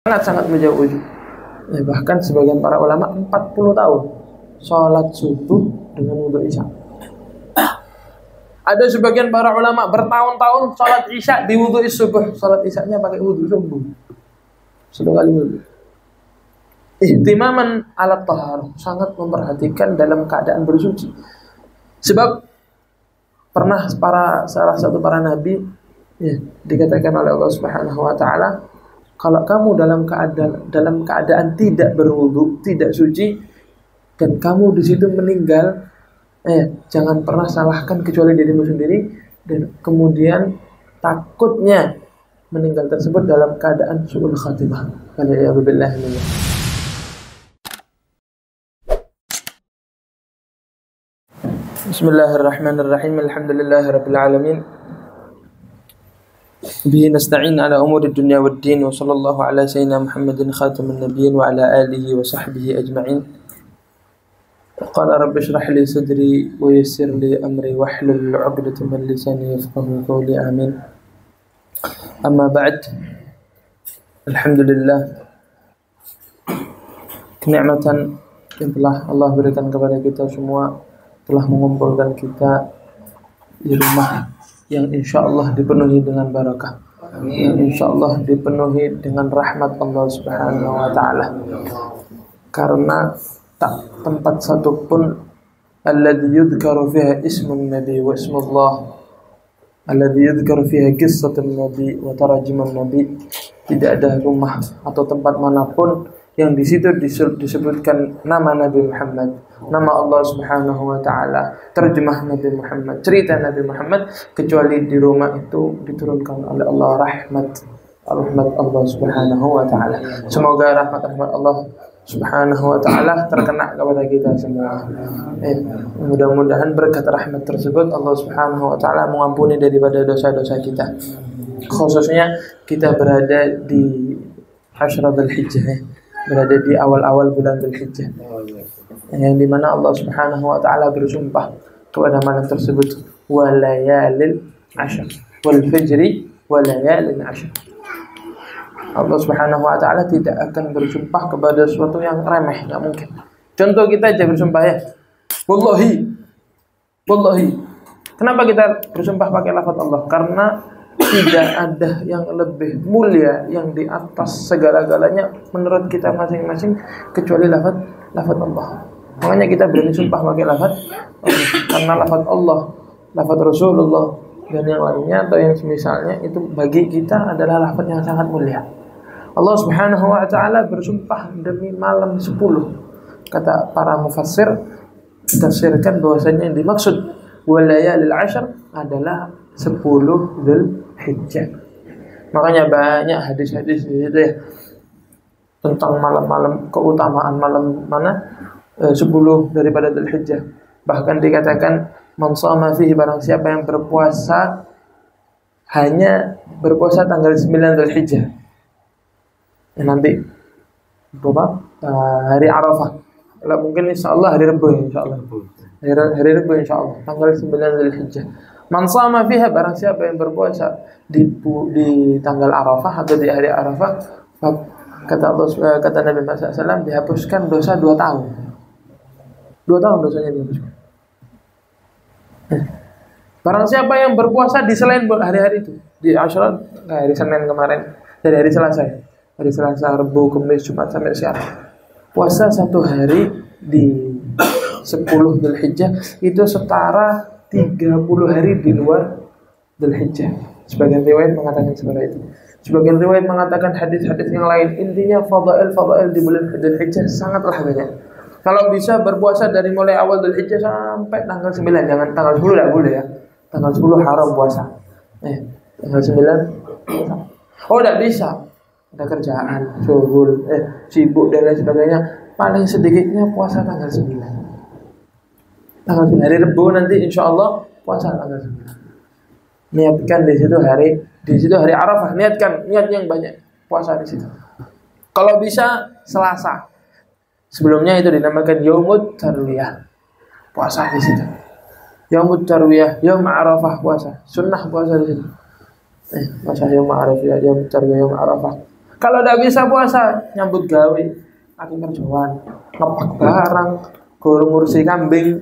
sangat menjauh wudhu. Bahkan sebagian para ulama 40 tahun sholat subuh dengan wudhu isya. Ada sebagian para ulama bertahun-tahun sholat isya di wudhu subuh, sholat isyanya pakai wudhu subuh, 1 kali wudhu. Ihtimaman alat tahar, sangat memperhatikan dalam keadaan bersuci. Sebab pernah salah satu para nabi dikatakan oleh Allah Subhanahu wa taala, kalau kamu dalam keadaan tidak berwudu, tidak suci, dan kamu di situ meninggal, jangan pernah salahkan kecuali dirimu sendiri, dan kemudian takutnya meninggal tersebut dalam keadaan su'ul khatimah. Waliyadzubillah minhu. Bismillahirrahmanirrahim. Alhamdulillahirabbil alamin. Bihi nasta'in ala umuri dunya waddin, wa sallallahu ala sayyidina Muhammadin khatamin nabiyyin wa ala alihi wa sahbihi ajma'in. Qala rabbi shrah li sadri wa yassir li amri wahlul 'uqdatam min lisani yafqahu qawli. Amin. Amma ba'd. Alhamdulillah, kenikmatan yang telah Allah berikan kepada kita semua telah mengumpulkan kita di rumah yang insya Allah dipenuhi dengan barakah, yang insya Allah dipenuhi dengan rahmat Allah Subhanahu wa ta'ala. Karena tak tempat satupun alladhi yudhkaru fiha ismun nabi wa ismullah, alladhi yudhkaru fiha qissatun nabi wa tarajimun nabi, tidak ada rumah atau tempat manapun yang di situ disebutkan nama Nabi Muhammad, nama Allah Subhanahu wa ta'ala, terjemah Nabi Muhammad, cerita Nabi Muhammad, kecuali di rumah itu diturunkan oleh Allah rahmat Allah Subhanahu wa ta'ala. Semoga rahmat Allah Subhanahu wa ta'ala terkena kepada kita semua. Mudah-mudahan berkat rahmat tersebut Allah Subhanahu wa ta'ala mengampuni daripada dosa-dosa kita. Khususnya kita berada di Ashratul Hijjah, berada di awal-awal bulan Dzulhijjah, yang dimana Allah Subhanahu wa ta'ala bersumpah kepada malam tersebut, walayalil ashar wal fajri walayalil ashar. Allah Subhanahu wa ta'ala tidak akan bersumpah kepada sesuatu yang remeh, tidak mungkin. Contoh kita aja bersumpah wallahi. Kenapa kita bersumpah pakai lafaz Allah? Karena tidak ada yang lebih mulia, yang di atas segala-galanya menurut kita masing-masing kecuali lafaz Allah. Makanya kita berani sumpah pakai lafaz Allah. Karena lafaz Allah, lafaz Rasulullah dan yang lainnya atau yang semisalnya itu bagi kita adalah lafaz yang sangat mulia. Allah Subhanahu wa ta'ala bersumpah demi malam 10. Kata para mufassir, tafsirkan bahwasanya yang dimaksud walayalil ashar adalah 10 Dzulhijjah. Makanya banyak hadis-hadis itu tentang malam-malam, keutamaan malam mana 10 daripada Dzulhijjah. Bahkan dikatakan man shama fihi, barang siapa yang berpuasa hanya berpuasa tanggal 9 Dzulhijjah. Nanti hari Arafah. Kalau mungkin insyaallah hari Rabu, insyaallah. Hari Rabu insyaallah tanggal 9 Dzulhijjah. Man shama fiha, barang siapa yang berpuasa di tanggal Arafah atau di hari Arafah, kata Nabi Muhammad SAW, dihapuskan dosa 2 tahun. 2 tahun dosanya dihapuskan. Barang siapa yang berpuasa di selain hari-hari itu, di Asyura, hari Senin kemarin, dari hari Selasa, hari Selasa, Rabu, Kamis, Jumat sampai sekarang, puasa 1 hari di 10 Dzulhijjah itu setara 30 hari di luar Dzulhijjah. Sebagian riwayat mengatakan seperti itu. Sebagian riwayat mengatakan hadis-hadis yang lain. Intinya fadail di bulan Dzulhijjah sangatlah banyak. Kalau bisa berpuasa dari mulai awal Dzulhijjah sampai tanggal 9, jangan tanggal 10 tidak boleh ya. Tanggal 10 haram puasa. Tanggal 9. Oh, tidak bisa. Ada kerjaan, syughul, sibuk dan lain sebagainya. Paling sedikitnya puasa tanggal 9. Tanggal 9 hari Rabu nanti insya Allah puasa tanggal 9. Niatkan di situ hari Arafah, niat yang banyak puasa di situ. Kalau bisa Selasa. Sebelumnya itu dinamakan Yaumut Tarwiyah. Puasa di situ. Yaumut Tarwiyah, Yaum Arafah puasa. Sunnah puasa di situ. Puasa Yaum Arafah, Yaum Tarwiyah, Yaum Arafah. Kalau tidak bisa puasa, nyambut gawe, aku kerjaan, ngepak barang, ngurusi kambing,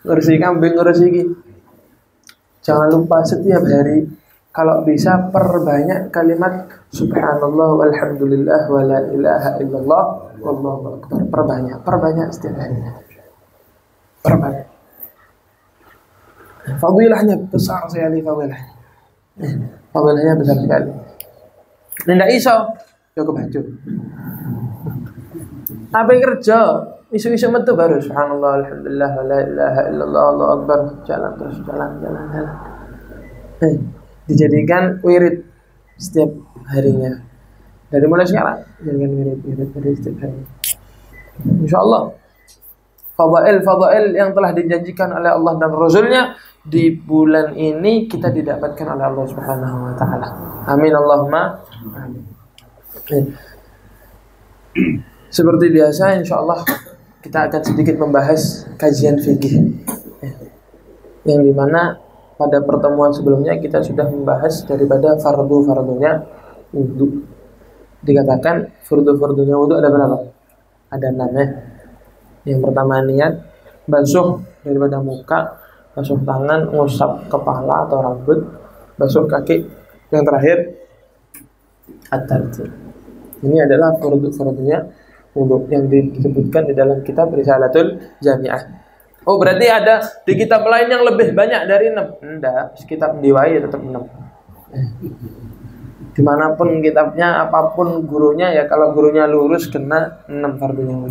ngurusi ini. Jangan lupa setiap hari kalau bisa perbanyak kalimat subhanallah walhamdulillah wala ilaha illallah wallahu akbar. Perbanyak setiap harinya. Perbanyak. Fadilahnya besar sekali fadilahnya. Fadilahnya besar sekali. Ndak iso yo kebacu. Apa kerja? Isu-isu metu baru subhanallah alhamdulillah wala ilaha illallah Allahu akbar. Jalan. Dijadikan wirid setiap harinya. Dari mulai sekarang jadikan wirid dari setiap hari. Insyaallah fadail yang telah dijanjikan oleh Allah dan Rasulnya di bulan ini kita didapatkan oleh Allah Subhanahu wa taala. Amin Allahumma amin. Seperti biasa insyaallah kita akan sedikit membahas kajian fikih. Yang dimana pada pertemuan sebelumnya kita sudah membahas daripada fardu-fardunya wudu. Dikatakan fardu-fardunya wudu ada berapa? Ada 6 ya. Yang pertama niat, basuh daripada muka, basuh tangan, ngusap kepala atau rambut, basuh kaki. Yang terakhir at-tartib. Ini adalah fardu-fardunya wudu yang disebutkan di dalam kitab Risalatul Jami'ah. Oh berarti ada di kitab lain yang lebih banyak dari 6? Enggak, kitab Diwai tetap 6. Dimanapun kitabnya, apapun gurunya ya, kalau gurunya lurus kena 6 fardunya.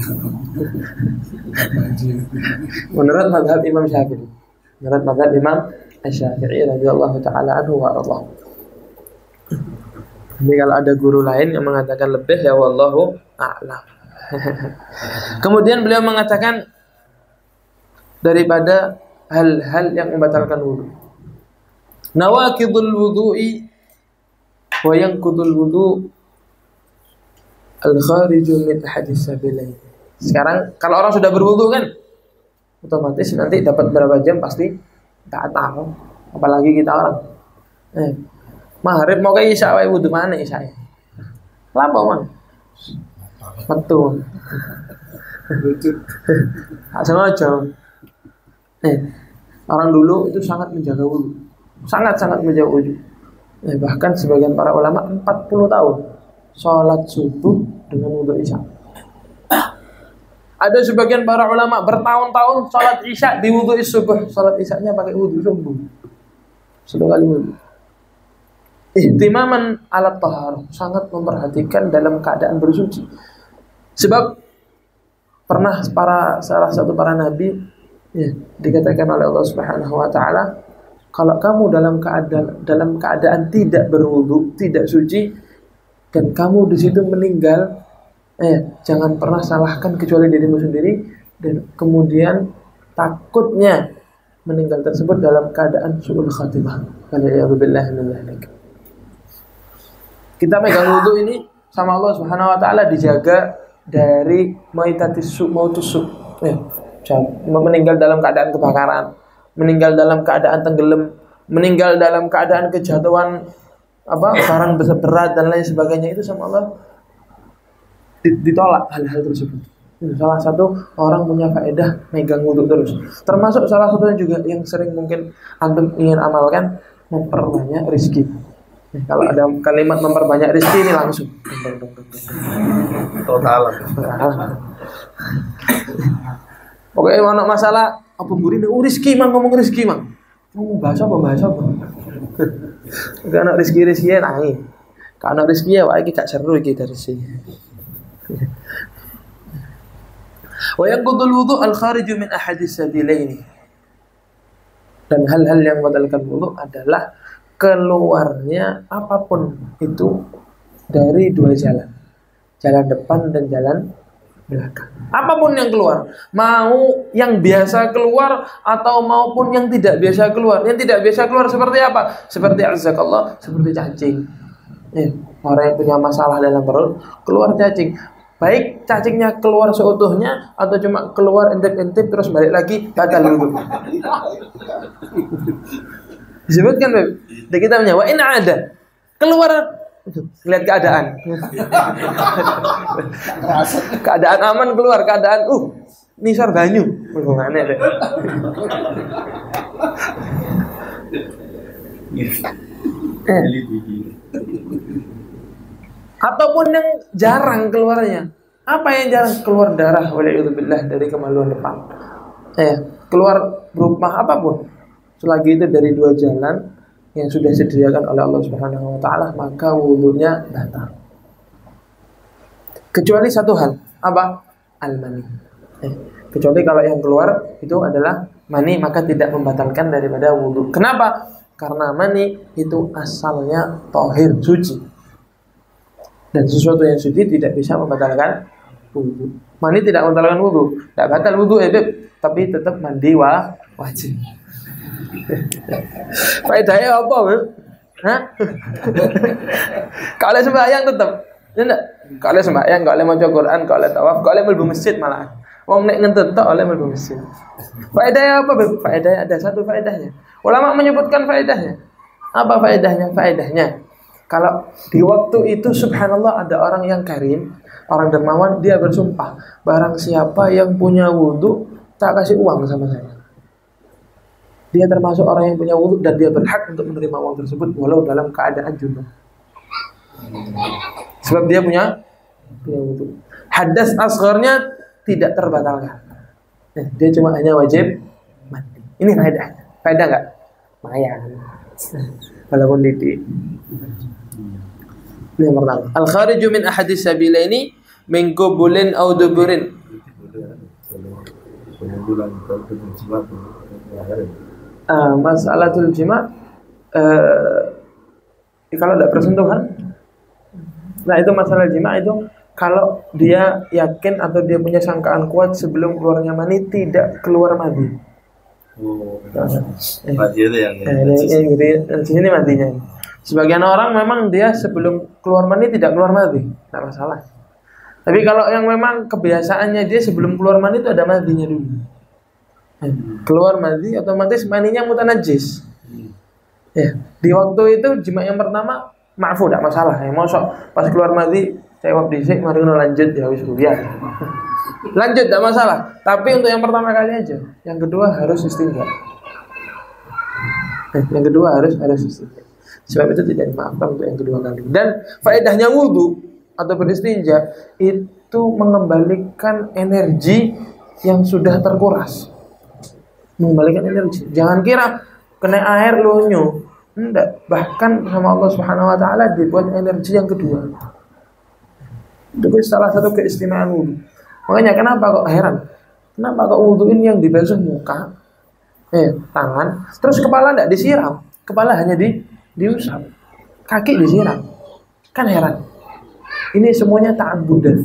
Menurut mazhab Imam Syafi'i. Menurut mazhab Imam Syafi'i radhiyallahu taala anhu wa radha. Jadi kalau ada guru lain yang mengatakan lebih ya wallahu a'lam. Kemudian beliau mengatakan daripada hal-hal yang membatalkan wudu. Nawaqidul wudu'i wa yanqudul wudu' al-khariju min ahadits sabilain. Sekarang kalau orang sudah berwudu kan otomatis nanti dapat berapa jam pasti tak tahu. Apalagi kita orang maghrib mau ke isya wae wudu mana isya. Lapo mang? Betul. Sengaja. Orang dulu itu sangat menjaga wudu. Sangat menjaga wudu. Bahkan sebagian para ulama 40 tahun sholat subuh dengan wudu isya. Ada sebagian para ulama bertahun-tahun sholat isya di wudu subuh. Sholat isyanya pakai wudu subuh. 1 kali wudu. Ihtimaman alat taharah, sangat memperhatikan dalam keadaan bersuci. Sebab pernah salah satu para nabi dikatakan oleh Allah Subhanahu wa taala, kalau kamu dalam keadaan tidak berwudu, tidak suci dan kamu di situ meninggal, jangan pernah salahkan kecuali dirimu sendiri dan kemudian takutnya meninggal tersebut dalam keadaan su'ul khatimah. Waliyadzubillah min dzalik. Kita megang wudu ini sama Allah Subhanahu wa taala dijaga dari mautus meninggal dalam keadaan kebakaran, meninggal dalam keadaan tenggelam, meninggal dalam keadaan kejatuhan barang berat dan lain sebagainya. Itu sama Allah ditolak hal-hal tersebut. Salah satu orang punya faedah megang wudu terus. Termasuk salah satunya juga yang sering mungkin antum ingin amalkan, memperbanyak rezeki. Kalau ada kalimat memperbanyak rezeki ini langsung total. Oke, mana masalah apa mburi rezeki mang, ngomong rezeki mang. Ngomong bahasa apa? Enggak ana rezeki nangis. Kalau ana rezeki ya wae iki gak seru iki dari sini. Wa yanqudul wudu' al-khariju min ahadits sabilaini. Dan hal-hal yang membatalkan wudu adalah keluarnya apapun itu dari 2 jalan. Jalan depan dan jalan belakang. Apapun yang keluar, mau yang biasa keluar atau maupun yang tidak biasa keluar. Yang tidak biasa keluar seperti apa? Seperti azakallah, seperti cacing. Orang yang punya masalah dalam perut, keluar cacing. Baik cacingnya keluar seutuhnya atau cuma keluar intip-intip terus balik lagi, batal wudu. Disebutkan di kitabnya wa in ada keluar Lihat keadaan. Keadaan aman keluar, keadaan nisar banyu. Aneh deh. Ataupun yang jarang keluarnya. Apa yang jarang? Keluar darah waliyadzubillah dari kemaluan depan. Keluar berupa apapun. Selagi itu dari dua jalan yang sudah disediakan oleh Allah Subhanahu wa taala, maka wudunya batal. Kecuali satu hal, apa? Al-mani. Kecuali kalau yang keluar itu adalah mani, maka tidak membatalkan daripada wudu. Kenapa? Karena mani itu asalnya thahir, suci. Dan sesuatu yang suci tidak bisa membatalkan wudu. Mani tidak membatalkan wudu. Tidak batal wudu, tapi tetap mandi wajib. Faedahnya apa, Beb? Hah? Kalau sembahyang tetap, ya enggak? Kalau sembahyang, kalau maca Quran, kalau tawaf, kalau mlebu masjid malah. Wong nek ngentut tok oleh mlebu masjid. Faedahnya apa, Beb? Faedahnya ada satu faedahnya. Ulama menyebutkan faedahnya. Apa faedahnya? Faedahnya kalau di waktu itu subhanallah ada orang yang karim, orang dermawan, dia bersumpah, barang siapa yang punya wudu tak kasih uang sama saya. Dia termasuk orang yang punya wudu dan dia berhak untuk menerima uang tersebut walau dalam keadaan junub. Sebab dia punya wudu. Hadas asgharnya tidak terbatalkan. Dia cuma hanya wajib mandi. Ini faedah. Faedah enggak? Lumayan. Walaupun dikit. Ini yang pertama. Al-khariju min ahadis sabilaini min qubulin aw duburin. Masalatul jima kalau tidak bersentuhan. Nah itu masalah jima itu kalau dia yakin atau dia punya sangkaan kuat sebelum keluarnya mani tidak keluar madi. Madi itu yang di sini madinya. Sebagian orang memang dia sebelum keluar mani tidak keluar madi, tidak masalah. Tapi kalau yang memang kebiasaannya dia sebelum keluar mani itu ada madinya dulu. Keluar madi otomatis maninya mutanajis. Di waktu itu jima yang pertama maafu tidak masalah. Mosok pas keluar madi jawab dhisik mari lanjut ya wis kuliah. Lanjut tidak masalah. Tapi untuk yang pertama kali aja. Yang kedua harus istinja. Yang kedua harus istinja. Sebab itu tidak dimaafkan untuk yang kedua kali. Dan faedahnya wudu atau beristinja itu mengembalikan energi yang sudah terkuras. Mengembalikan energi. Jangan kira kena air lunyu. Enggak. Bahkan sama Allah Subhanahu wa taala dibuat energi yang kedua. Itu salah satu keistimewaan wudu. Makanya kenapa kok heran? Kenapa kok wudu ini yang dibasuh muka, tangan, terus kepala enggak disiram? Kepala hanya diusap. Kaki disiram. Kan heran. Ini semuanya ta'abbudan.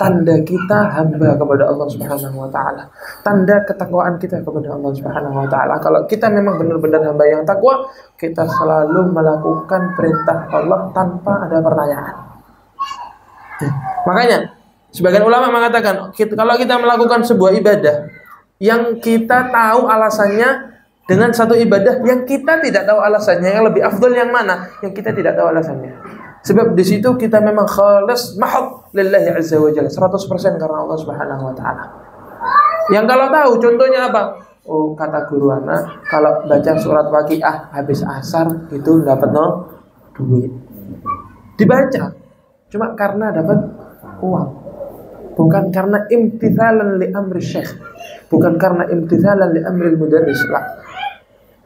Tanda kita hamba kepada Allah Subhanahu wa taala. Tanda ketakwaan kita kepada Allah Subhanahu wa taala. Kalau kita memang benar-benar hamba yang takwa, kita selalu melakukan perintah Allah tanpa ada pertanyaan. Makanya sebagian ulama mengatakan kalau kita melakukan sebuah ibadah yang kita tahu alasannya dengan satu ibadah yang kita tidak tahu alasannya, yang lebih afdal yang mana? Yang kita tidak tahu alasannya. Sebab di situ kita memang khalis mahad lillahi azza wa jalla, 100% karena Allah Subhanahu wa taala. Yang kalau tahu contohnya apa? Kata guru anak, kalau baca surat Waqiah habis asar itu dapat duit. Dibaca cuma karena dapat uang. Bukan karena imtithalan li amri syekh. Bukan karena imtithalan li amri mudarris.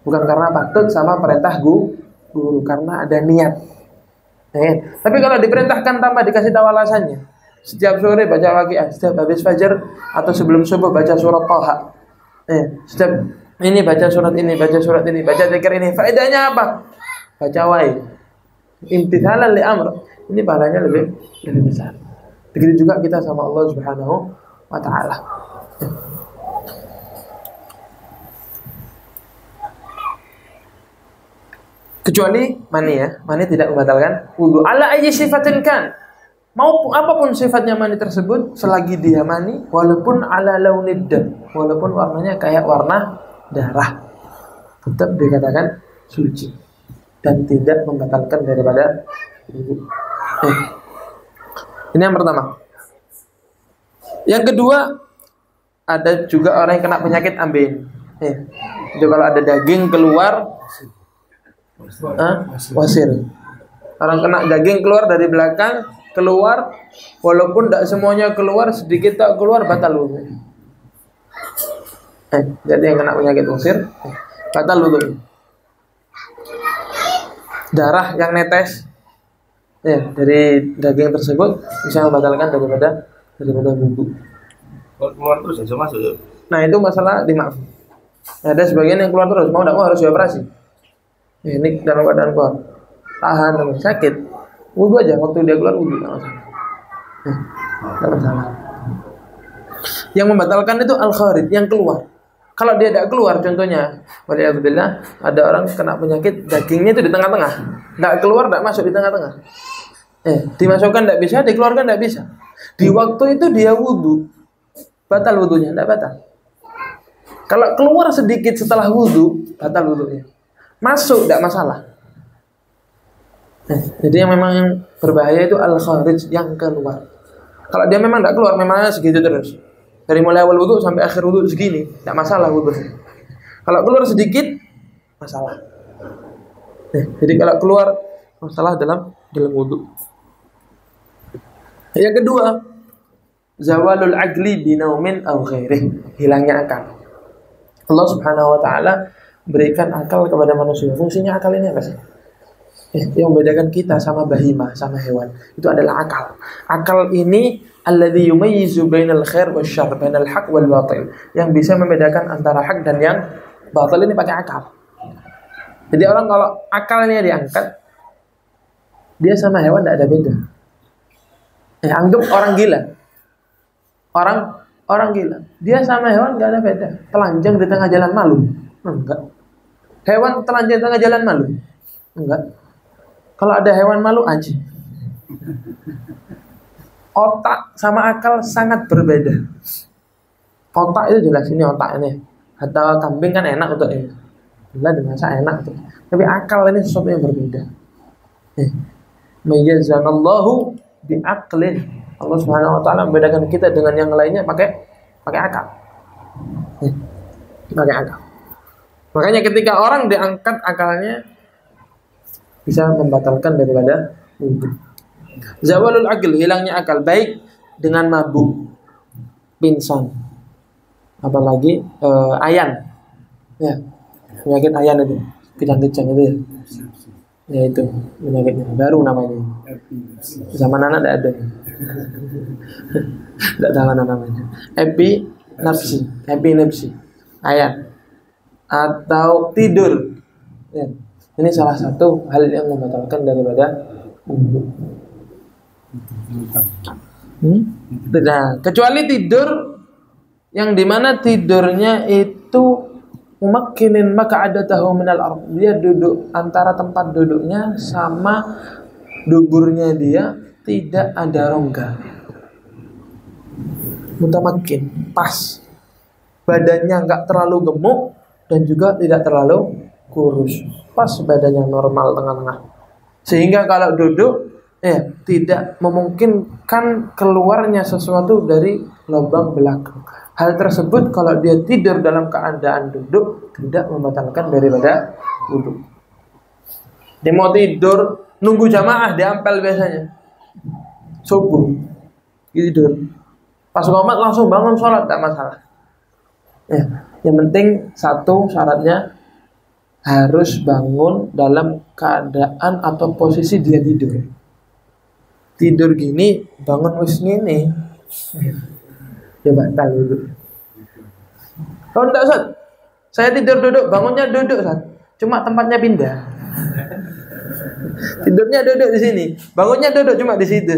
Bukan karena patut sama perintah guru, karena ada niat. Tapi kalau diperintahkan tanpa dikasih tahu alasannya, setiap sore baca Waqiah, setiap habis fajar atau sebelum subuh baca surat Thaha, setiap ini baca surat ini, baca surat ini, baca zikir ini, faedahnya apa? Baca wae. Imtithalan li amr, ini pahalanya lebih besar. Begitu juga kita sama Allah Subhanahu wa taala. Kecuali mani mani tidak membatalkan wudu. Ala ayyi sifatin kan, mau apapun sifatnya mani tersebut, selagi dia mani, walaupun ala launid dam, walaupun warnanya kayak warna darah, tetap dikatakan suci dan tidak membatalkan daripada Ini yang pertama. Yang kedua, ada juga orang yang kena penyakit ambeien. Itu kalau ada daging keluar, wasir. Orang kena daging keluar dari belakang, keluar, walaupun tidak semuanya keluar, sedikit tak keluar, batal wudu. Jadi yang kena penyakit wasir, batal wudu. Darah yang netes dari daging tersebut bisa membatalkan daripada wudu. Kalau keluar terus bisa masuk. Nah itu masalah dimaaf. Ada sebagian yang keluar terus, mau tidak mau harus dioperasi. Ini dalam keadaan keluar, tahan sakit, wudu aja, waktu dia keluar wudu, tidak masalah. Tidak masalah. Yang membatalkan itu al-kharij, yang keluar. Kalau dia tidak keluar, contohnya, waliyadzubillah, ada orang kena penyakit dagingnya itu di tengah-tengah, tidak keluar, tidak masuk di tengah-tengah. Dimasukkan tidak bisa, dikeluarkan tidak bisa. Di waktu itu dia wudu, batal wudunya, tidak batal. Kalau keluar sedikit setelah wudu, batal wudunya. Masuk tidak masalah. Jadi yang memang yang berbahaya itu al-kharij, yang keluar. Kalau dia memang tidak keluar, memangnya segitu terus. Dari mulai awal wudu sampai akhir wudu segini, tidak masalah wudu. Kalau keluar sedikit, masalah. Jadi kalau keluar masalah dalam wudu. Yang kedua, zawalul aqli binaumin aw ghairih, hilangnya akal. Allah Subhanahu wa taala berikan akal kepada manusia. Fungsinya akal ini apa sih? Yang membedakan kita sama bahimah, sama hewan, itu adalah akal. Akal ini alladzi yumayyizu bainal khair wasyarr, bainal haq wal batil, yang bisa membedakan antara hak dan yang batil ini pakai akal. Jadi orang kalau akalnya diangkat, dia sama hewan tidak ada beda. Anggap orang gila. Orang gila, dia sama hewan nggak ada beda. Telanjang di tengah jalan malu? Enggak. Hewan telanjang di tengah jalan malu? Enggak. Kalau ada hewan malu aja. Otak sama akal sangat berbeda. Otak itu jelas, ini otak ini. Atau kambing kan enak untuk ini. Bila dimasak enak tuh. Tapi akal ini sesuatu yang berbeda. Mayyazanallahu bi'aqlin. Allah Subhanahu wa taala membedakan kita dengan yang lainnya pakai akal. Pakai akal. Makanya ketika orang diangkat akalnya, bisa membatalkan daripada wudu. Zawalul aql, hilangnya akal, baik dengan mabuk, pingsan, apalagi ayan. Ya, penyakit ayan itu, kejang-kejang itu ya. Ya itu penyakitnya, baru namanya. Zaman anak tidak ada. Tidak tahu namanya. Epilepsi, ayan, atau tidur. Ya. Ini salah satu hal yang membatalkan daripada wudu. Nah, kecuali tidur yang dimana tidurnya itu mumakkinin maka'adatahu minal ardh. Dia duduk antara tempat duduknya sama duburnya dia tidak ada rongga. Mutamakkin, pas. Badannya enggak terlalu gemuk dan juga tidak terlalu kurus. Pas badannya normal tengah-tengah. Sehingga kalau duduk tidak memungkinkan keluarnya sesuatu dari lubang belakang. Hal tersebut kalau dia tidur dalam keadaan duduk tidak membatalkan daripada wudu. Dia mau tidur nunggu jamaah di ampel biasanya. Subuh tidur. Pas qomat langsung bangun sholat, tidak masalah. Yang penting satu syaratnya harus bangun dalam keadaan atau posisi dia tidur. Tidur gini, bangun wis ngene, ya batal dulu. Kalau enggak, Ustaz, saya tidur duduk, bangunnya duduk, Ustaz. Cuma tempatnya pindah. Tidurnya duduk di sini, bangunnya duduk cuma di situ.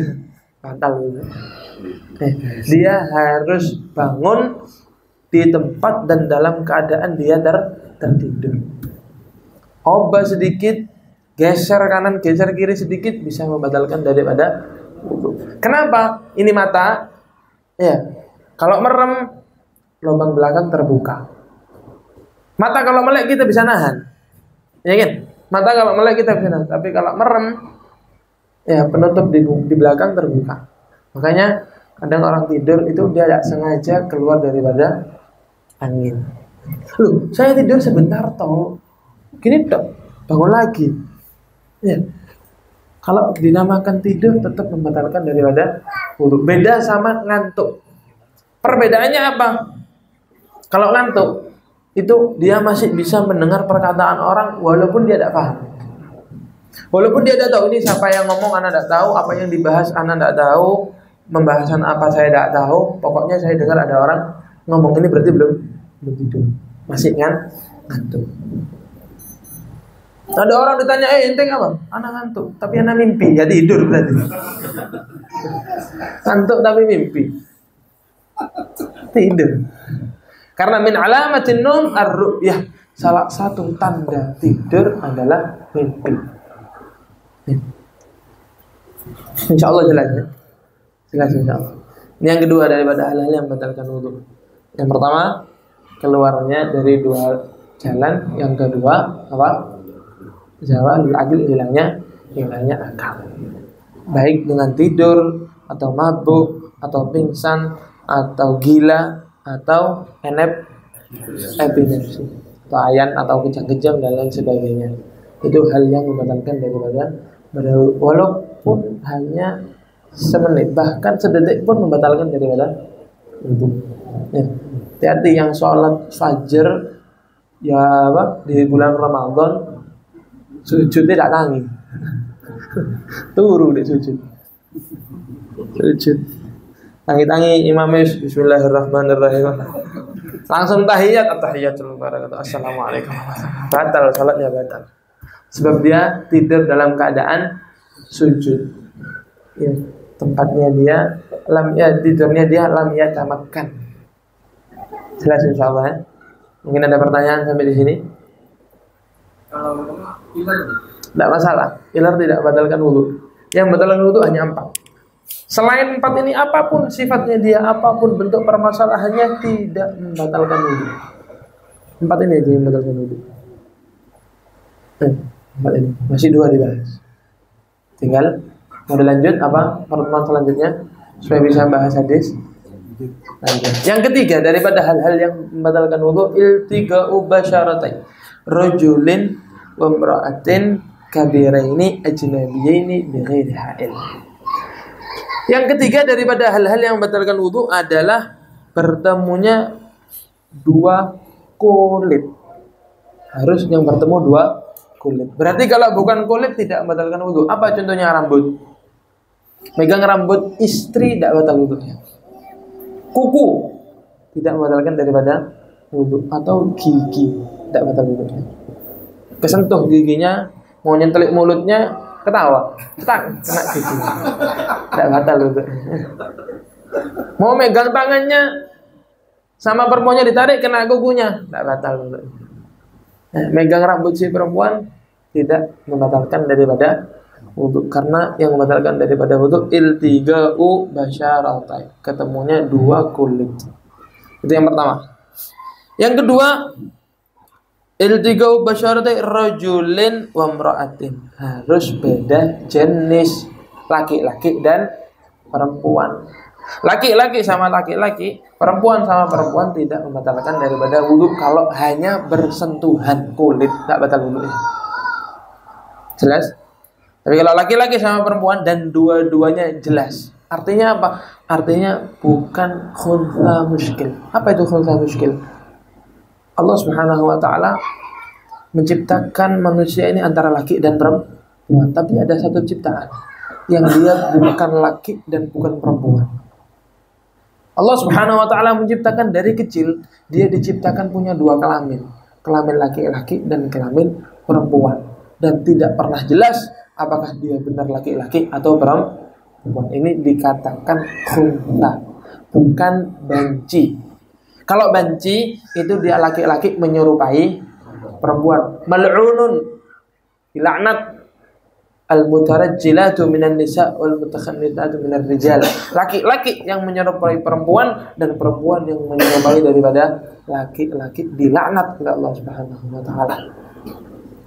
Batal dulu. Dia harus bangun di tempat dan dalam keadaan dia tertidur. Obah sedikit, geser kanan, geser kiri sedikit bisa membatalkan daripada wudu. Kenapa? Ini mata. Ya. Kalau merem, lubang belakang terbuka. Mata kalau melek kita bisa nahan. Ya kan? Mata kalau melek kita bisa nahan. Tapi kalau merem, ya penutup di belakang terbuka. Makanya kadang orang tidur itu dia tidak sengaja keluar daripada angin. Loh, saya tidur sebentar toh, gini dok, bangun lagi. Ya, kalau dinamakan tidur tetap membatalkan daripada wudu. Beda sama ngantuk. Perbedaannya apa? Kalau ngantuk itu dia masih bisa mendengar perkataan orang walaupun dia tidak paham. Walaupun dia tidak tahu ini siapa yang ngomong, anak tidak tahu, apa yang dibahas anak tidak tahu, pembahasan apa saya tidak tahu. Pokoknya saya dengar ada orang ngomong, ini berarti belum tidur, masih ngantuk. Ada orang ditanya, enteng apa? Anak ngantuk, tapi anak mimpi, ya tidur berarti. Ngantuk tapi mimpi, tidur. Karena min alamatin num ar-ru'yah, salah satu tanda tidur adalah mimpi. Insya Allah jelas ya. Jelas insya Allah. Ini yang kedua daripada hal-hal yang membatalkan wudu. Yang pertama, keluarnya dari dua jalan. Yang kedua apa? Zawalul aql, hilangnya akal. Baik dengan tidur atau mabuk atau pingsan atau gila atau epilepsi atau ayan atau kejang-kejang dan lain sebagainya. Itu hal yang membatalkan daripada walaupun hanya semenit, bahkan sedetik pun membatalkan daripada wudu. Ya. Hati-hati yang sholat fajar ya apa di bulan Ramadan sujud tidak tangi. Turu deh sujud. Tangi-tangi imamnya bismillahirrahmanirrahim. Langsung tahiyat at-tahiyatul barakatuh. Assalamualaikum. Batal salatnya batal. Sebab dia tidur dalam keadaan sujud. Ya, tempatnya dia tidurnya dia lam yatamakkan. Jelas insyaallah ya. Mungkin ada pertanyaan sampai di sini? Kalau ilar tidak masalah. Ilar tidak batalkan wudu. Yang batalkan wudu hanya 4. Selain 4 ini apapun sifatnya dia, apapun bentuk permasalahannya tidak membatalkan wudu. 4 ini aja yang membatalkan wudu. 4 ini masih 2 dibahas. Tinggal mau dilanjut apa pertemuan selanjutnya supaya bisa bahas hadis. Lanjut. Yang ketiga daripada hal-hal yang membatalkan wudu, iltiga'u basyaratai rajulin wa imra'atin kabiraini ajnabiyaini bighairi ha'il. Yang ketiga daripada hal-hal yang membatalkan wudu adalah bertemunya dua kulit. Harus yang bertemu dua kulit. Berarti kalau bukan kulit tidak membatalkan wudu. Apa contohnya? Rambut. Megang rambut istri tidak batal wudunya. Kuku tidak membatalkan daripada wudu. Atau gigi tidak batal wudunya. Kesentuh giginya, mau nyentelik mulutnya, ketawa, kena gigi, tidak batal wudu. Mau megang tangannya sama perempuannya ditarik kena kukunya, tidak batal wudu. Megang rambut si perempuan tidak membatalkan daripada wudu, karena yang membatalkan daripada wudu iltiga'u basyaratai, ketemunya dua kulit. Itu yang pertama. Yang kedua, iltiga'u basyaratai rajulin wa imra'atin, harus beda jenis, laki-laki dan perempuan. Laki-laki sama laki-laki, perempuan sama perempuan tidak membatalkan daripada wudu kalau hanya bersentuhan kulit, tidak batal wudunya. Jelas? Tapi kalau laki-laki sama perempuan dan dua-duanya jelas, artinya apa? Artinya bukan khuntha muskil. Apa itu khuntha muskil? Allah Subhanahu wa ta'ala menciptakan manusia ini antara laki dan perempuan, tapi ada satu ciptaan yang dia bukan laki dan bukan perempuan. Allah Subhanahu wa ta'ala menciptakan dari kecil, dia diciptakan punya dua kelamin, kelamin laki-laki dan kelamin perempuan, dan tidak pernah jelas apakah dia benar laki-laki atau perempuan. Ini dikatakan khuntha, bukan banci. Kalau banci itu dia laki-laki menyerupai perempuan. Mal'unun, dilaknat al-mutarajjilatu minan nisa wal mutakhannitatu minar rijal. Laki-laki yang menyerupai perempuan dan perempuan yang menyerupai daripada laki-laki dilaknat oleh Allah Subhanahu wa taala.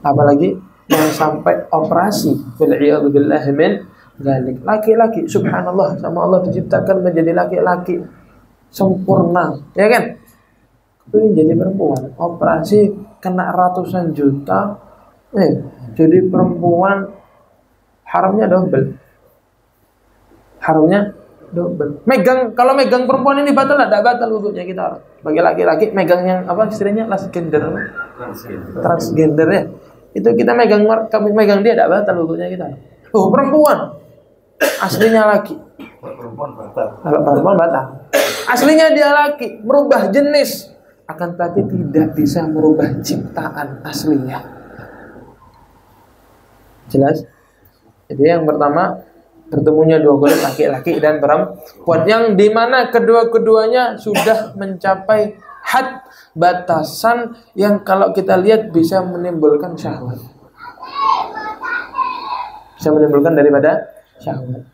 Apalagi yang sampai operasi, fil iyad billahi min dzalik. Laki-laki, subhanallah, sama Allah diciptakan menjadi laki-laki sempurna, ya kan? Ingin jadi perempuan, operasi kena ratusan juta, jadi perempuan haramnya double. Haramnya double. Kalau megang perempuan ini batal enggak batal wudunya kita. Sebagai laki-laki megang yang apa istilahnya transgender ya. Itu kita megang dia enggak batal wudunya kita. Oh, perempuan. Aslinya laki. Perempuan batal. Kalau perempuan batal. Aslinya dia laki, merubah jenis, akan tapi tidak bisa merubah ciptaan aslinya. Jelas? Jadi yang pertama, bertemunya dua kulit laki-laki dan perempuan yang dimana kedua-keduanya sudah mencapai had batasan yang kalau kita lihat bisa menimbulkan syahwat, bisa menimbulkan daripada syahwat.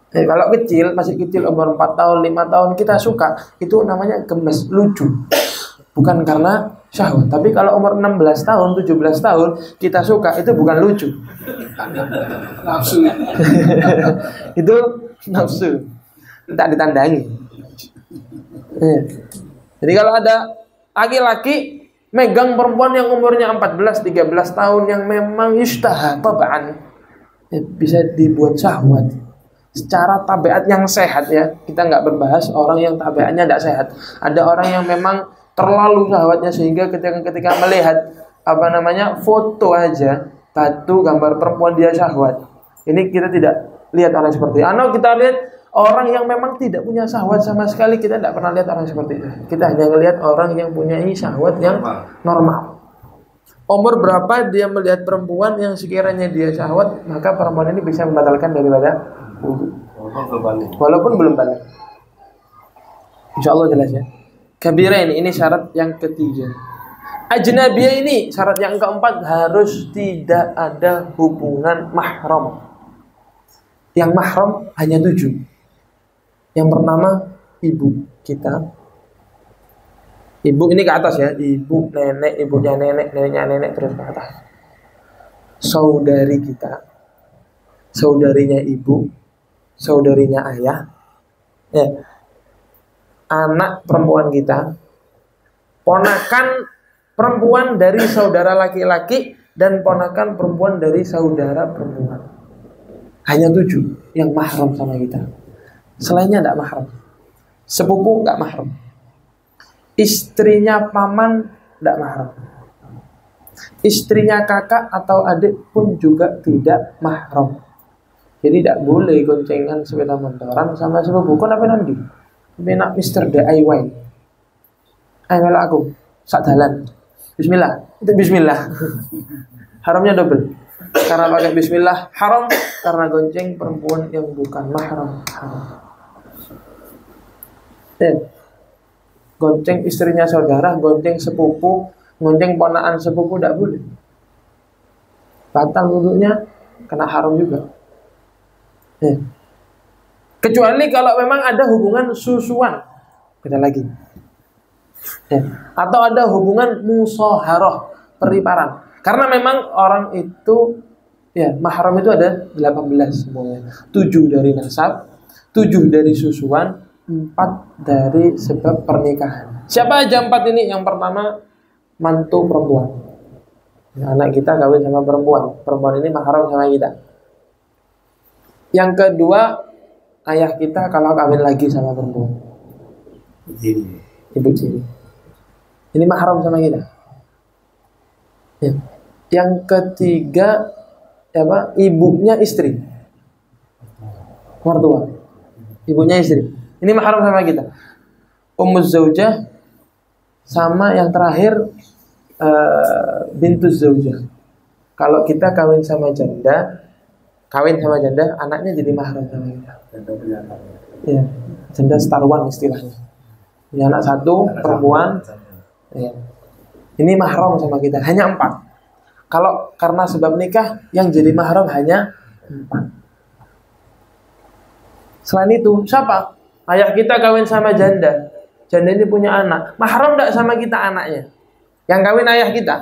Kalau kecil, masih kecil umur 4 tahun, 5 tahun kita suka, itu namanya gemes, lucu, bukan karena syahwat. Tapi kalau umur 16 tahun, 17 tahun kita suka, itu bukan lucu. Nafsu. Itu nafsu, tak ditandangi. Jadi kalau ada laki-laki megang perempuan yang umurnya 14-13 tahun yang memang yustaha tab'an, bisa dibuat syahwat secara tabiat yang sehat ya. Kita nggak berbahas orang yang tabiatnya tidak sehat. Ada orang yang memang terlalu syahwatnya sehingga ketika melihat foto aja, tato gambar perempuan dia syahwat. Ini kita tidak lihat orang seperti itu. Kita lihat orang yang memang tidak punya syahwat sama sekali, kita tidak pernah lihat orang seperti itu. Kita hanya melihat orang yang punya syahwat yang normal. Umur berapa dia melihat perempuan yang sekiranya dia syahwat, maka perempuan ini bisa membatalkan daripada wudu. Walaupun belum balik. Insyaallah jelas ya. Kabirah ini syarat yang ketiga. Ajnabiyah ini syarat yang keempat, harus tidak ada hubungan mahram. Yang mahram hanya 7. Yang pertama ibu kita. Ibu ini ke atas ya, ibu, nenek, ibunya nenek, neneknya nenek terus ke atas. Saudari kita, saudarinya ibu, saudarinya ayah, anak perempuan kita, ponakan perempuan dari saudara laki-laki, dan ponakan perempuan dari saudara perempuan. Hanya 7 yang mahram sama kita. Selainnya tidak mahram. Sepupu tidak mahram. Istrinya paman tidak mahram. Istrinya kakak atau adik pun juga tidak mahram. Jadi tidak boleh goncengan sepeda motoran sama sepupu. Kenapa nanti? Benak Mr. DIY. Ayo aku sak dalan. Bismillah. Itu bismillah. Haramnya double. Karena pakai bismillah haram, karena gonceng perempuan yang bukan mahram haram. Gonceng istrinya saudara, gonceng sepupu, gonceng ponakan sepupu tidak boleh. Batal wudunya, kena haram juga. Kecuali kalau memang ada hubungan susuan, beda lagi. Atau ada hubungan musaharah, periparan. Karena memang orang itu mahram itu ada 18 semuanya. 7 dari nasab, 7 dari susuan, 4 dari sebab pernikahan. Siapa aja 4 ini? Yang pertama, mantu perempuan. Anak kita kawin sama perempuan. Perempuan ini mahram sama kita. Yang kedua, ayah kita kalau kawin lagi sama perempuan. Ibu tiri. Ini mahram sama kita. Yang ketiga, ibunya istri. Mertua. Ibunya istri. Ini mahram sama kita. Ummuz zaujah, sama yang terakhir bintuz zaujah. Kalau kita kawin sama janda, anaknya jadi mahram sama kita. Janda setarwan istilahnya. Ini anak 1 perempuan. Ini mahram sama kita. Hanya 4. Kalau karena sebab nikah, yang jadi mahram hanya 4. Selain itu, siapa? Ayah kita kawin sama janda. Janda ini punya anak. Mahram enggak sama kita anaknya? Yang kawin ayah kita.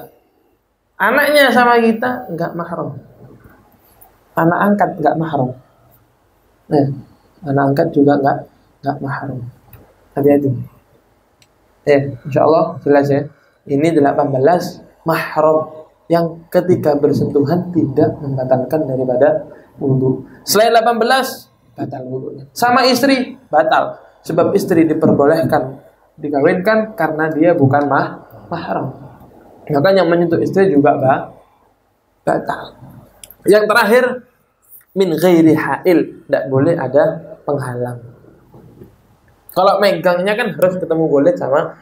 Anaknya sama kita enggak mahram. Anak angkat enggak mahram. Nah, anak angkat juga nggak mahram. Hati-hati. Insya Allah jelas ya. Ini 18 mahram yang ketika bersentuhan tidak membatalkan daripada wudhu. Selain 18 batal wudhunya. Sama istri batal, sebab istri diperbolehkan dikawinkan karena dia bukan mahram. Maka yang menyentuh istri juga batal. Yang terakhir, min ghairi hail, tidak boleh ada penghalang. Kalau megangnya kan harus ketemu kulit sama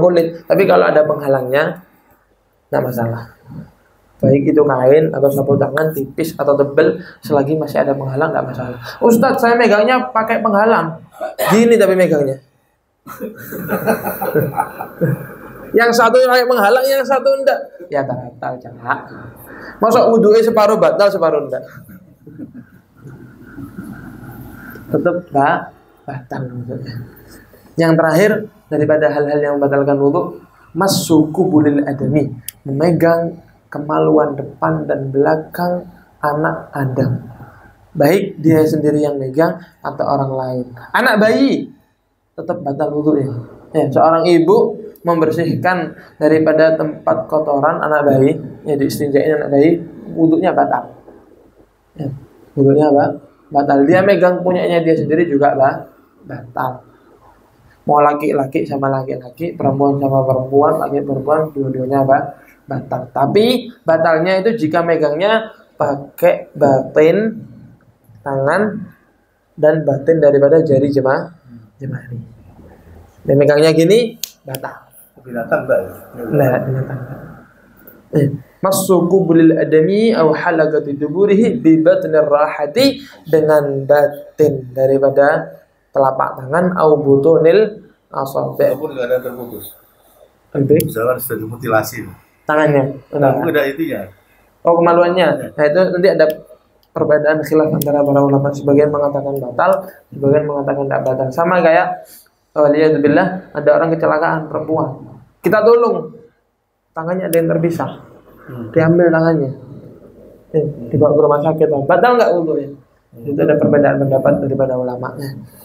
kulit. Tapi kalau ada penghalangnya, nggak masalah. Baik itu kain atau sapu tangan tipis atau tebal, selagi masih ada penghalang nggak masalah. Ustadz, saya megangnya pakai penghalang. Gini tapi megangnya. Yang satu pakai penghalang, yang satu enggak. Ya batal, cak. Masa wudhunya separuh batal, separuh enggak? Tetap batal wudhunya. Yang terakhir daripada hal-hal yang membatalkan wudhu, massuku bulil adami, memegang kemaluan depan dan belakang anak Adam, baik dia sendiri yang megang atau orang lain. Anak bayi tetap batal wudhunya. Seorang ibu membersihkan daripada tempat kotoran anak bayi, diistinjain anak bayi, wudhunya batal. Wudhunya batal. Dia megang punyanya dia sendiri juga batal. Mau laki-laki sama laki-laki, perempuan sama perempuan, laki-perempuan, dua-duanya batal. Tapi batalnya itu jika megangnya pakai batin tangan dan batin daripada jari jemari. Dan megangnya gini batal. Binatang enggak ya? Nah, binatang. Massuku bulil adami aw halaqati duburihi bi batnir rahati, dengan batin daripada telapak tangan au butunil asabi'. Walaupun enggak ada terputus. Misalkan sudah dimutilasi tangannya. Tapi ada itunya. Oh, kemaluannya. Nah, itu nanti ada perbedaan khilaf antara para ulama. Sebagian mengatakan batal, sebagian mengatakan tidak batal. Sama kayak waliyadzubillah, ada orang kecelakaan perempuan. Kita tolong, tangannya ada yang terpisah. Diambil tangannya. Dibawa ke rumah sakit. Batal enggak wudhunya? Itu ada perbedaan pendapat daripada ulama.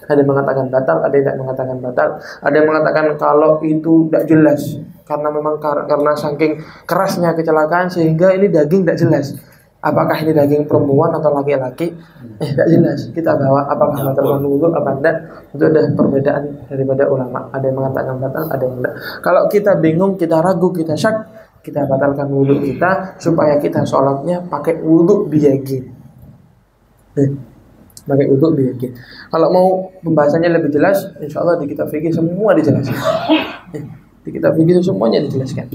Ada yang mengatakan batal, ada yang tidak mengatakan batal. Ada yang mengatakan kalau itu tidak jelas, karena memang karena saking kerasnya kecelakaan sehingga ini daging tidak jelas. Apakah ini daging perempuan atau laki-laki? Tidak jelas. Kita bawa apakah batal wudhu apa tidak? Itu ada perbedaan daripada ulama. Ada yang mengatakan batal, ada yang tidak. Kalau kita bingung, kita ragu, kita syak, kita batalkan wudhu kita supaya kita sholatnya pakai wudhu biyakin. Pakai wudhu biyakin. Kalau mau pembahasannya lebih jelas, insya Allah di kitab fikih semua dijelaskan. Di kitab fikih semuanya dijelaskan.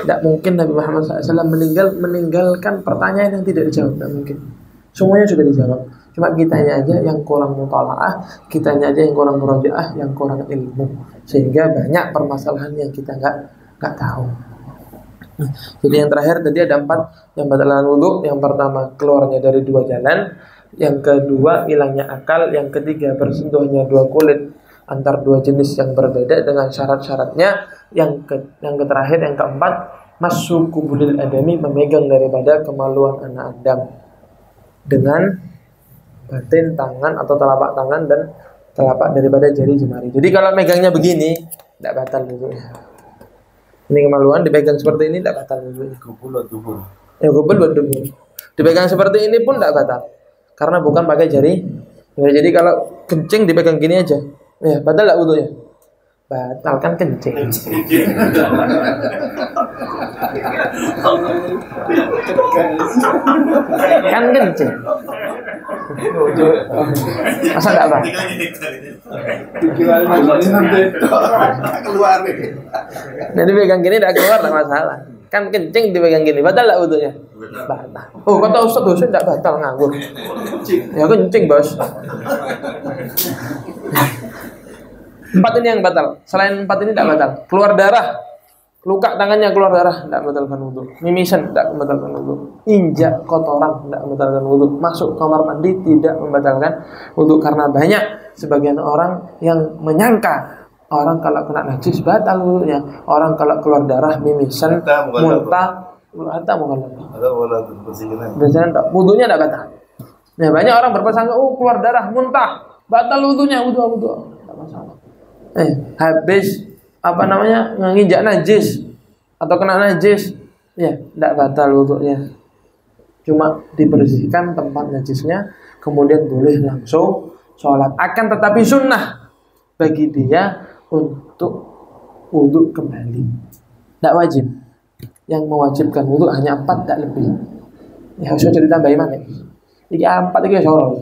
Tidak mungkin Nabi Muhammad SAW meninggalkan pertanyaan yang tidak dijawab. Tidak mungkin. Semuanya sudah dijawab. Cuma kitanya aja yang kurang mutalaah, kitanya aja yang kurang murajaah, yang kurang ilmu, sehingga banyak permasalahan yang kita nggak tahu. Jadi yang terakhir tadi ada 4 yang batalkan wudhu. Yang pertama keluarnya dari 2 jalan, yang kedua hilangnya akal, yang ketiga bersentuhnya 2 kulit antar 2 jenis yang berbeda dengan syarat-syaratnya, yang terakhir yang keempat massuku bulil adami, memegang daripada kemaluan anak Adam dengan batin tangan atau telapak tangan dan telapak daripada jari jemari. Jadi kalau megangnya begini tidak batal wudhunya. Ini kemaluan dipegang seperti ini tidak batal wudhunya. Kubul buat dubur. Kubul buat dubur. Dipegang seperti ini pun tidak batal karena bukan pakai jari. Jadi kalau kencing dipegang gini aja, batal tidak wudhunya? Batal, kan kencing. Kan kencing. Masa enggak apa? Keluar nih. Jadi pegang gini enggak keluar enggak masalah. Kan kencing dipegang gini, batal enggak wudhunya? Batal. Oh, kata Ustaz dosa enggak batal, nganggur. Ya kencing, Bos. 4 ini yang batal. Selain 4 ini tidak batal. Keluar darah, luka tangannya keluar darah, tidak membatalkan wudhu. Mimisan tidak membatalkan wudhu. Injak kotoran tidak membatalkan wudhu. Masuk kamar mandi tidak membatalkan wudhu. Karena banyak sebagian orang yang menyangka orang kalau kena najis batal wudhunya. Orang kalau keluar darah, mimisan, muntah, wudhunya tidak batal. Nah, banyak orang berprasangka, oh keluar darah, muntah, batal wudunya, wudu, tidak masalah. Habis nginjak najis atau kena najis, ya tidak batal wudunya. Cuma dibersihkan tempat najisnya, kemudian boleh langsung sholat. Akan tetapi sunnah bagi dia untuk wudu kembali. Tidak wajib. Yang mewajibkan wudu hanya 4, tidak lebih. Ya harus ditambahin mana? Iki 4 iki soro.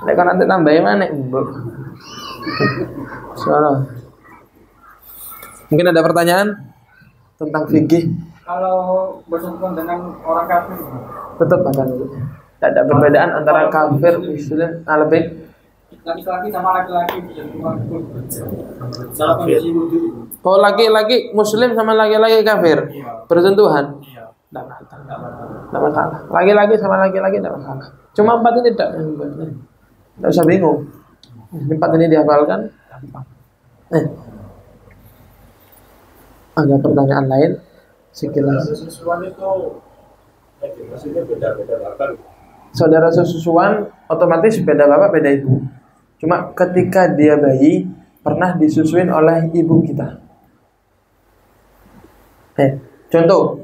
Nek kan nanti tambahin mana? Soro. Mungkin ada pertanyaan tentang fikih? Kalau bersentuhan dengan orang kafir, Tetap batal wudu. Tidak ada perbedaan antara kafir, muslim, lebih laki-laki sama laki-laki bersentuhan dalam kondisi wudu. Oh, laki-laki muslim sama laki-laki kafir bersentuhan. Tidak masalah. Laki-laki sama laki-laki tidak masalah. Cuma 4 ini tidak usah bingung. 4 ini dihafalkan. Ada pertanyaan lain? Sekilas. Susuan itu maksudnya beda-beda bapak. Saudara sesusuan otomatis beda bapak beda ibu. Cuma ketika dia bayi pernah disusuin oleh ibu kita. Contoh,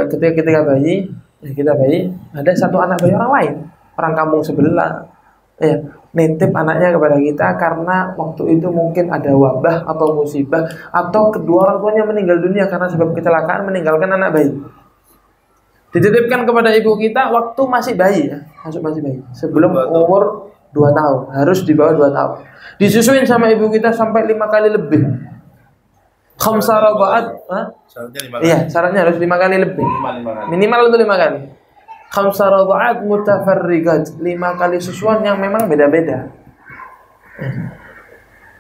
ketika bayi, kita bayi, ada satu anak bayi orang lain, orang kampung sebelah, nitip anaknya kepada kita karena waktu itu mungkin ada wabah atau musibah atau kedua orang tuanya meninggal dunia karena sebab kecelakaan meninggalkan anak bayi. Dititipkan kepada ibu kita waktu masih bayi, masih bayi, sebelum umur 2 tahun, harus di bawah 2 tahun. Disusuin sama ibu kita sampai 5 kali lebih. Khamsa rabaat, Syaratnya 5 kali. iya, syaratnya harus 5 kali lebih. Minimal itu 5 kali. Khamsa rabaat mutafarriqat, 5 kali susuan yang memang beda-beda.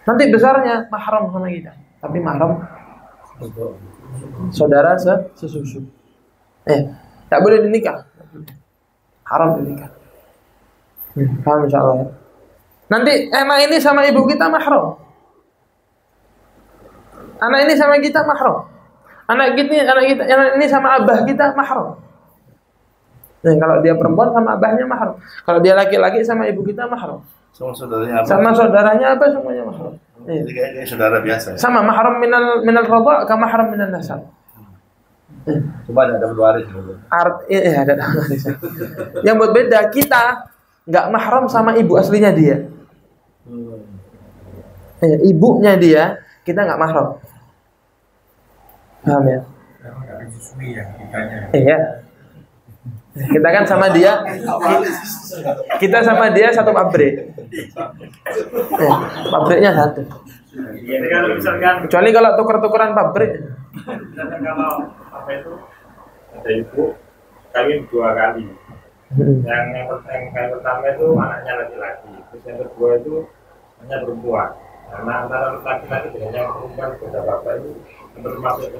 Nanti besarnya mahram sama kita, tapi mahram saudara sesusu. Tak boleh dinikah. Haram dinikah. Paham insyaallah ya. Nanti anak ini sama ibu kita mahram. Anak ini sama kita mahram. Anak ini sama abah kita mahram. Nah, kalau dia perempuan sama abahnya mahram. Kalau dia laki-laki sama ibu kita mahram. Sama saudaranya apa? Sama saudaranya apa semuanya mahram. Jadi kayak saudara biasa ya? Sama mahram minal radha ka mahram minan nasab. Coba ada berwaris gitu. Ada. Yang buat beda, kita nggak mahram sama ibu aslinya dia. Ibunya dia, kita nggak mahram. Paham ya? Iya. Kita kan sama dia, kita sama dia satu pabrik. Pabriknya satu. Kecuali kalau tuker-tukeran pabrik. Misalnya kalau ada ibu kawin 2 kali. Yang kali pertama itu anaknya laki-laki, terus yang kedua itu anaknya perempuan. Karena antara laki-laki dengan yang perempuan beda bapak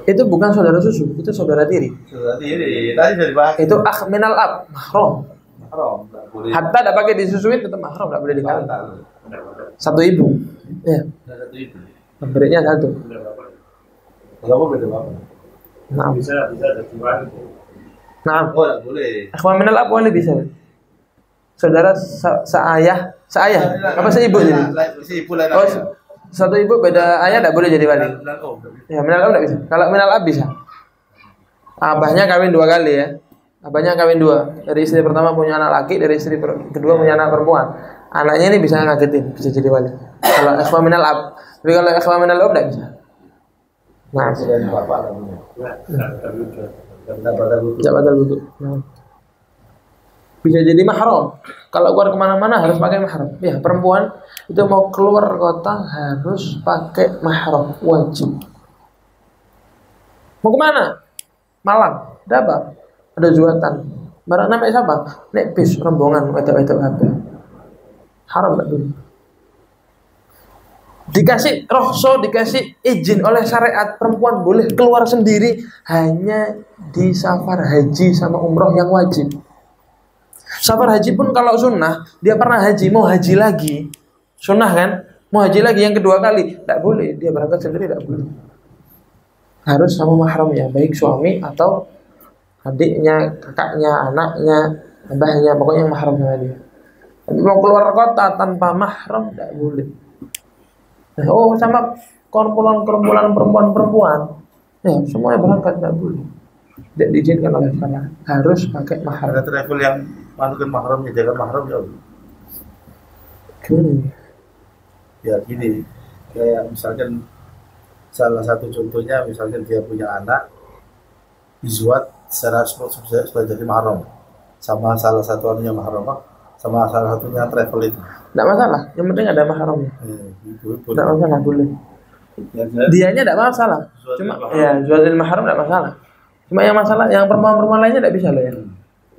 itu bukan saudara susu, itu saudara tiri. Saudara tiri, tadi sudah dibahas. Itu minal ab, mahram. Mahram, enggak boleh. Hatta tidak pakai disusuin tetap mahram, tidak boleh dikawin. Satu ibu. Ya. Satu ibu. Pabriknya satu. Berapa beda bapak? Nah. Bisa ada 2. Nah. Oh, enggak boleh. Akhwan minal ab boleh bisa. Saudara seayah, apa seibu jadi? Seibu lain. Oh, satu ibu beda ayah tidak boleh jadi wali. Ya, minal ab tidak bisa. Kalau minal ab bisa. Abahnya kawin 2 kali ya. Abahnya kawin 2. Dari istri pertama punya anak laki, dari istri kedua punya anak perempuan. Anaknya ini bisa ngagetin, bisa jadi wali. Kalau akhwan minal ab. Tapi kalau akhwan minal ab tidak bisa. Nah, tidak batal wudu. Bisa jadi mahram. Kalau keluar kemana-mana harus pakai mahram. Ya, perempuan itu mau keluar kota harus pakai mahram, wajib. Mau kemana? Malang, ada ada juatan. Barang namanya siapa? Nek bis rombongan wedok-wedok kabeh. Haram enggak dulu. Dikasih rohso, dikasih izin oleh syariat, perempuan boleh keluar sendiri hanya di safar haji sama umroh yang wajib. Safar haji pun kalau sunnah, dia pernah haji, mau haji lagi, sunnah kan? Mau haji lagi yang kedua kali, tidak boleh, dia berangkat sendiri tidak boleh. Harus sama mahramnya, baik suami atau adiknya, kakaknya, anaknya, Abahnya pokoknya yang mahram sama dia. Tapi mau keluar kota tanpa mahram tidak boleh. Oh, sama kumpulan perempuan, ya semuanya berangkat tidak boleh. Tidak diizinkan oleh syariat. Harus pakai mahram. Ada travel yang masukin mahramnya, jaga mahram ya. Gimana? Ya gini, kayak misalkan salah satu contohnya, misalkan dia punya anak, dizuat secara sudah jadi mahram, sama salah satu orangnya mahram, sama salah satunya travel itu. Tidak masalah, yang penting ada mahramnya. Itu Tidak masalah, boleh. Ya, Dianya tidak masalah. Cuma ya jualin mahram tidak masalah. Cuma yang masalah yang perempuan lainnya tidak bisa loh ya.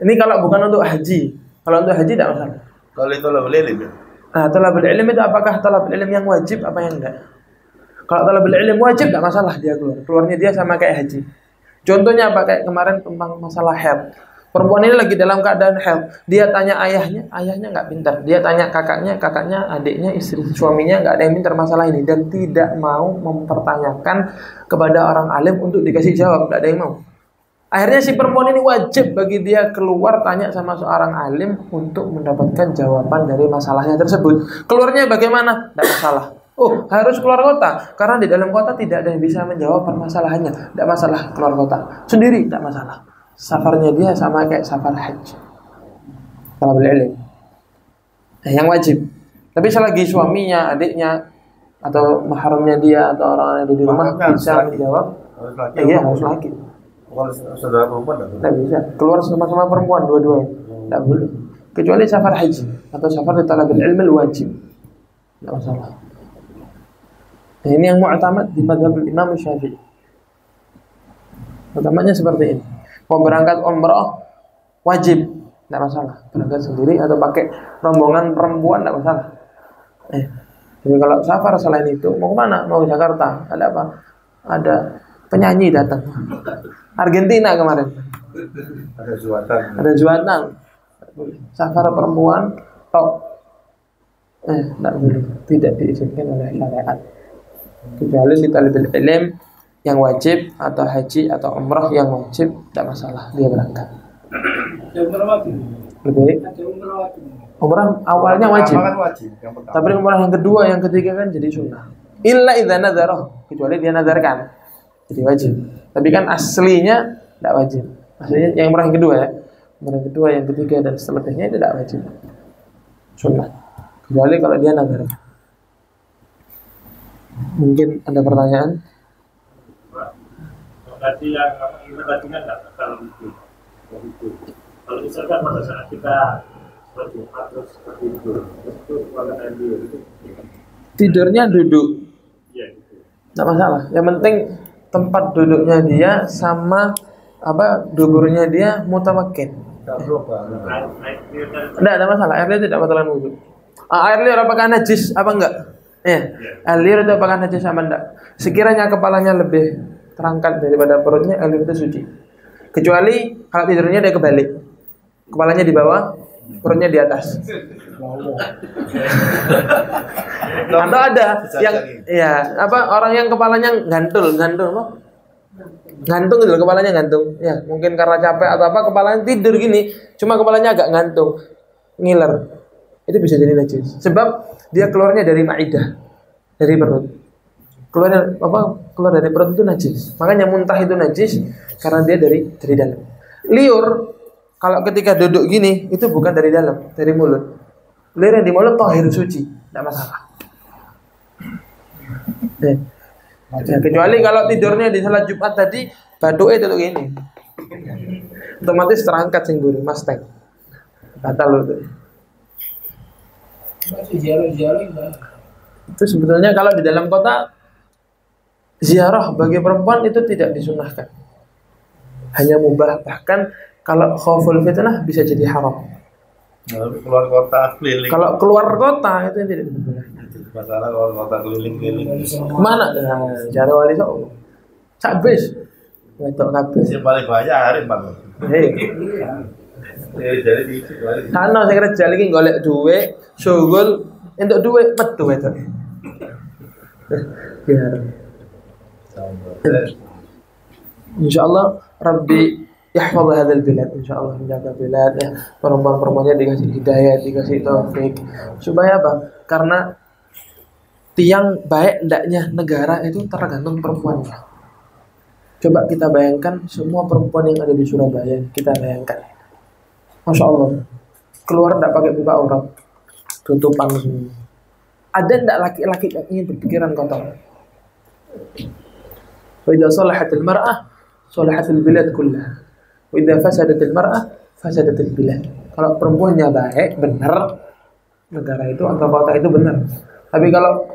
Ini kalau bukan untuk haji. Kalau untuk haji tidak masalah. kalau itu lah boleh ya. Nah, thalabul ilm itu apakah thalabul ilm yang wajib apa yang enggak? Kalau thalabul ilm wajib tidak masalah dia keluar. Keluarnya dia sama kayak haji. Contohnya apa kayak kemarin tentang masalah haid. Perempuan ini lagi dalam keadaan haid. Dia tanya ayahnya nggak pintar. Dia tanya kakaknya, adiknya, istri suaminya nggak ada yang pintar masalah ini dan tidak mau mempertanyakan kepada orang alim untuk dikasih jawab. Nggak ada yang mau. Akhirnya si perempuan ini wajib bagi dia keluar tanya sama seorang alim untuk mendapatkan jawaban dari masalahnya tersebut. Keluarnya bagaimana? Tidak masalah. Oh, harus keluar kota karena di dalam kota tidak ada yang bisa menjawab permasalahannya. Tidak masalah keluar kota sendiri, tidak masalah. Safarnya dia sama kayak safar haji. Kalau boleh yang wajib. Tapi selagi suaminya, adiknya, atau mahramnya dia atau orang yang ada di rumah bisa menjawab, iya harus laki. Kalau saudara perempuan Tidak bisa. Keluar sama-sama perempuan dua-duanya. Tidak boleh. Kecuali safar haji atau safar di talabil ilmi wajib. Tidak masalah. Nah, ini yang mu'tamad di mazhab Imam Syafi'i. Mu'tamadnya seperti ini. Mau berangkat umrah wajib, tidak masalah. Berangkat sendiri atau pakai rombongan perempuan tidak masalah. Jadi kalau safar selain itu mau kemana? Mau ke Jakarta. Ada apa? Ada penyanyi datang. Argentina kemarin. Ada juatan. Safar perempuan top. Tidak boleh. Tidak diizinkan oleh syariat. Kecuali di talibul ilm yang wajib atau haji atau umrah yang wajib tidak masalah dia berangkat. Lebih umrah awalnya wajib. Tapi umrah yang kedua, yang ketiga kan jadi sunnah. Illa idza nadzara, kecuali dia nazarkan. Jadi wajib. Tapi kan aslinya tidak wajib. Aslinya yang umrah yang kedua ya. Umrah yang kedua, yang ketiga dan seterusnya itu tidak wajib. Sunnah. Kecuali kalau dia nazarkan. Mungkin ada pertanyaan? Tadi yang kita tadi kan nggak kalau itu. Kalau misalkan pada saat kita berjumpa terus tidur, terus keluarga itu Tidurnya duduk, iya gitu. tidak masalah. Yang penting tempat duduknya dia sama apa duburnya dia mutamakkin. Tidak ada masalah. Air liur tidak batalan wudhu. Air liur apakah najis apa enggak? Air liur itu apakah najis apa enggak? Sekiranya kepalanya lebih terangkat daripada perutnya, air liur itu suci. Kecuali kalau tidurnya dia kebalik, kepalanya di bawah, perutnya di atas. Atau ada yang orang yang kepalanya gantung gitu, kepalanya gantung. Ya, mungkin karena capek atau apa kepalanya tidur gini, cuma kepalanya agak gantung, ngiler. Itu bisa jadi najis. Sebab dia keluarnya dari maidah, dari perut. Keluar dari perut itu najis. Makanya muntah itu najis karena dia dari dalam. Liur kalau ketika duduk gini itu bukan dari dalam, dari mulut. Liur yang di mulut tahir suci, tidak masalah. Ya, kecuali kalau tidurnya di salat Jumat tadi baduke itu gini. Otomatis terangkat sing buri masteng. Batal itu. Itu sebetulnya kalau di dalam kota ziarah bagi perempuan itu tidak disunahkan. Hanya mubah, bahkan kalau khauful fitnah bisa jadi haram. Keluar kota keliling. Kalau keluar kota itu yang tidak dibolehkan. Masalah keluar kota keliling. Mana? Nah, jare wali sok. Sak bis. Wedok kabeh. Yang paling banyak hari Bang. Jadi di Sana saya kerja lagi golek duit, syukur untuk duit metu wedok. Biar. Insyaallah Rabbi yahfaz hadzal bilad, insyaallah menjaga bilad ya. Perempuan-perempuannya dikasih hidayah, dikasih taufik. Supaya apa? Karena tiang baik ndaknya negara itu tergantung perempuannya. Coba kita bayangkan semua perempuan yang ada di Surabaya, kita bayangkan. Masya Allah, keluar ndak pakai buka aurat, tutupan semua. Ada ndak laki-laki yang ingin berpikiran kotor? Wa idza salahatil mar'ah salahatil bilad kullah. Wa idza fasadatil mar'ah fasadatil bilad. Kalau perempuannya baik, benar, negara itu atau kota itu benar. Tapi kalau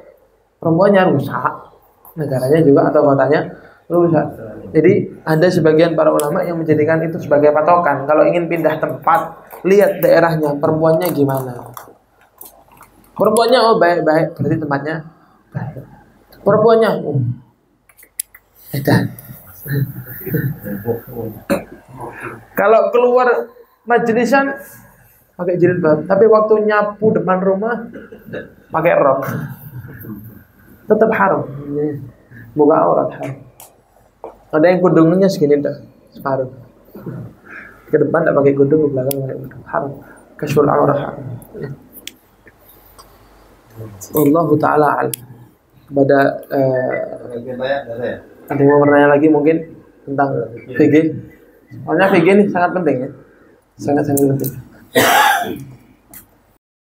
perempuannya rusak, negaranya juga atau kotanya rusak. Jadi ada sebagian para ulama yang menjadikan itu sebagai patokan. Kalau ingin pindah tempat, lihat daerahnya, perempuannya gimana. Perempuannya oh baik-baik, berarti tempatnya baik. Perempuannya edan. Kalau keluar majlisan pakai jilbab, tapi waktu nyapu depan rumah pakai rok, tetap haram. Buka aurat haram. Ada yang kudungnya segini dah, separuh. Ke depan tak pakai kudung, ke belakang pakai kudung. Haram. Kasyful aurat haram. Allah Ta'ala alam. Kepada ada yang mau bertanya lagi mungkin tentang VG. Soalnya VG ini sangat penting ya. Sangat penting.